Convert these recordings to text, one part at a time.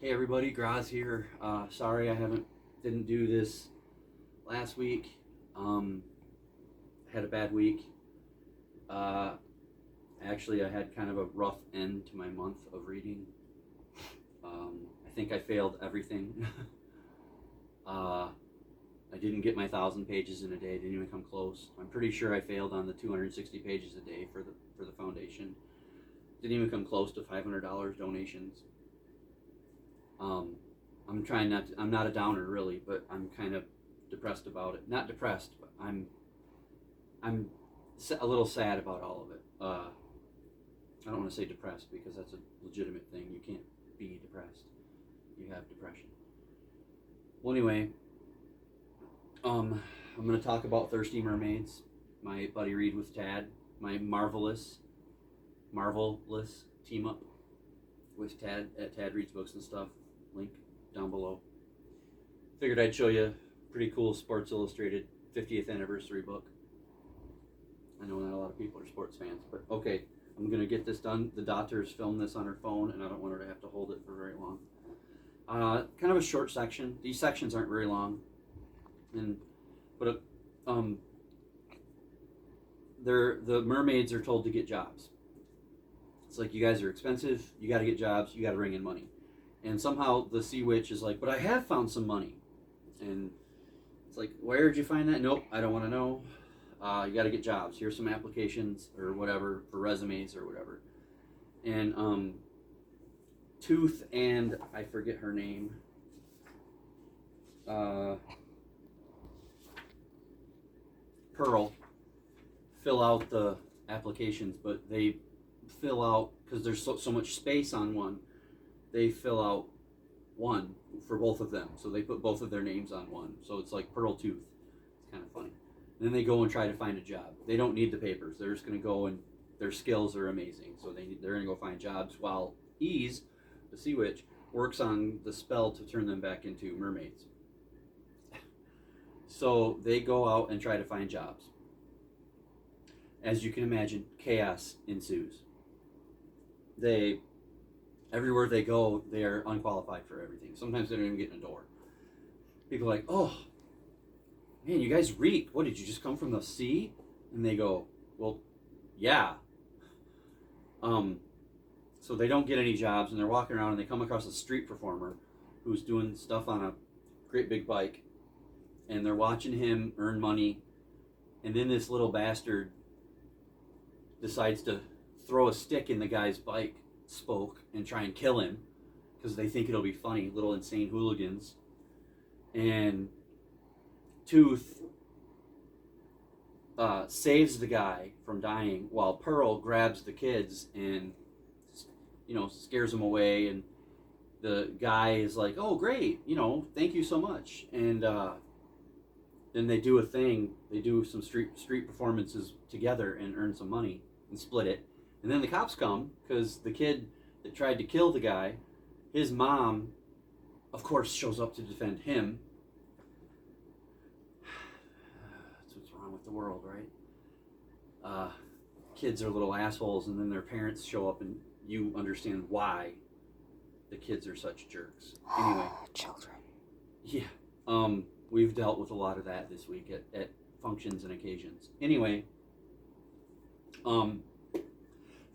Hey everybody, Graz here. Sorry I didn't do this last week. Had a bad week. Actually, I had kind of a rough end to my month of reading. I think I failed everything. I didn't get my 1,000 pages in a day. Didn't even come close. I'm pretty sure I failed on the 260 pages a day for the foundation. Didn't even come close to $500 donations. I'm trying not to, I'm not a downer really, but I'm kind of depressed about it. Not depressed, but I'm a little sad about all of it. I don't want to say depressed because that's a legitimate thing. You can't be depressed. You have depression. Well, anyway, I'm going to talk about Thirsty Mermaids, my buddy read with Tad, my Marvel-ous team up with Tad at Tad Reads Books and Stuff. Link down below. Figured I'd show you a pretty cool Sports Illustrated 50th anniversary book. I know not a lot of people are sports fans, but okay, I'm going to get this done. The daughter's filmed this on her phone, and I don't want her to have to hold it for very long. Kind of a short section. These sections aren't very long, but the mermaids are told to get jobs. It's like, you guys are expensive, you got to get jobs, you got to bring in money. And somehow the sea witch is like, but I have found some money. And it's like, where did you find that? Nope, I don't want to know. You got to get jobs. Here's some applications or whatever for resumes or whatever. And Tooth and I forget her name. Pearl fill out the applications, but they fill out, because there's so much space on one, they fill out one for both of them. So they put both of their names on one. So it's like Pearl Tooth. It's kind of funny. And then they go and try to find a job. They don't need the papers. They're just going to go, and their skills are amazing. So they're going to go find jobs while Ease, the sea witch, works on the spell to turn them back into mermaids. So they go out and try to find jobs. As you can imagine, chaos ensues. Everywhere they go, they are unqualified for everything. Sometimes they don't even get in a door. People are like, oh, man, you guys reek. What, did you just come from the sea? And they go, well, yeah. So they don't get any jobs, and they're walking around, and they come across a street performer who's doing stuff on a great big bike, and they're watching him earn money, and then this little bastard decides to throw a stick in the guy's bike spoke and try and kill him because they think it'll be funny, little insane hooligans. And Tooth saves the guy from dying while Pearl grabs the kids and scares them away. And the guy is like, oh great, thank you so much. And then they do a thing. They do some street performances together and earn some money and split it. And then the cops come because the kid that tried to kill the guy, his mom, of course, shows up to defend him. That's what's wrong with the world, right? Kids are little assholes, and then their parents show up, and you understand why the kids are such jerks. Anyway. Children. Yeah. We've dealt with a lot of that this week at functions and occasions. Anyway,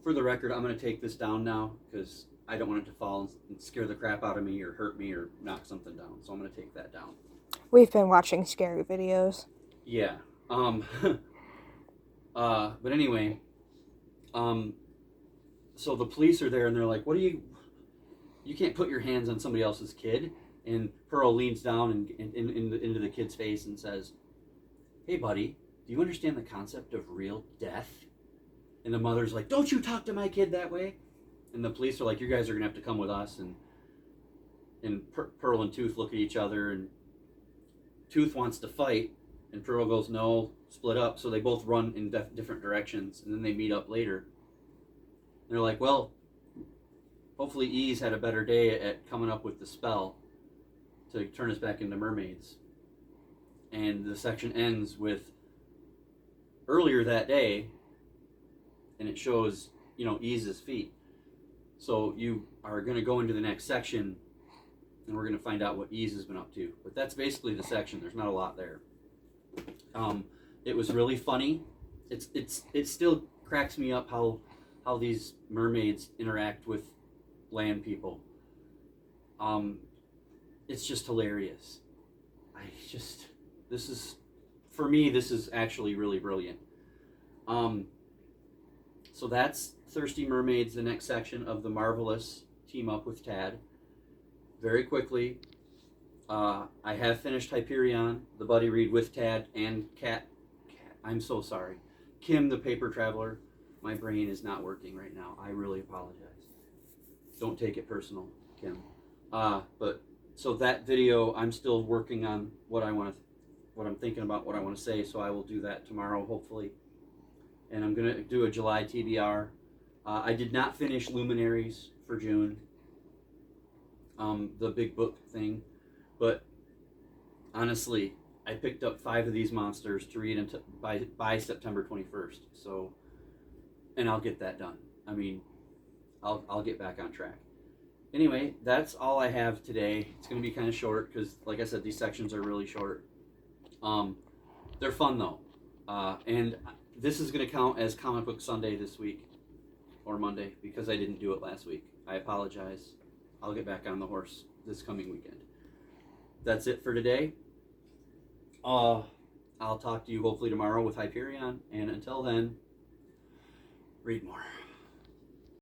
for the record, I'm going to take this down now because I don't want it to fall and scare the crap out of me or hurt me or knock something down. So I'm going to take that down. We've been watching scary videos. Yeah. But anyway, so the police are there and they're like, you can't put your hands on somebody else's kid. And Pearl leans down and into the kid's face and says, hey buddy, do you understand the concept of real death? And the mother's like, don't you talk to my kid that way. And the police are like, you guys are going to have to come with us. And Pearl and Tooth look at each other, and Tooth wants to fight, and Pearl goes, no, split up. So they both run in different directions, and then they meet up later. And they're like, well, hopefully Ease had a better day at coming up with the spell to turn us back into mermaids. And the section ends with earlier that day, and it shows, Ease's feet. So you are going to go into the next section and we're going to find out what Ease has been up to. But that's basically the section. There's not a lot there. It was really funny. It still cracks me up how these mermaids interact with land people. It's just hilarious. For me, this is actually really brilliant. So that's Thirsty Mermaids, the next section of the Marvel-ous team up with Tad. Very quickly, I have finished Hyperion, the buddy read with Tad and I'm so sorry. Kim, the paper traveler. My brain is not working right now. I really apologize. Don't take it personal, Kim. But so that video, I'm still working on what I'm thinking about, what I want to say. So I will do that tomorrow, hopefully. And I'm gonna do a July TBR. I did not finish Luminaries for June, the big book thing, but honestly, I picked up 5 of these monsters to read by September 21st. So, and I'll get that done. I mean, I'll get back on track. Anyway, that's all I have today. It's going to be kind of short because, like I said, these sections are really short. They're fun though, and this is going to count as Comic Book Sunday this week or Monday because I didn't do it last week. I apologize. I'll get back on the horse this coming weekend. That's it for today. I'll talk to you hopefully tomorrow with Hyperion, and until then, read more.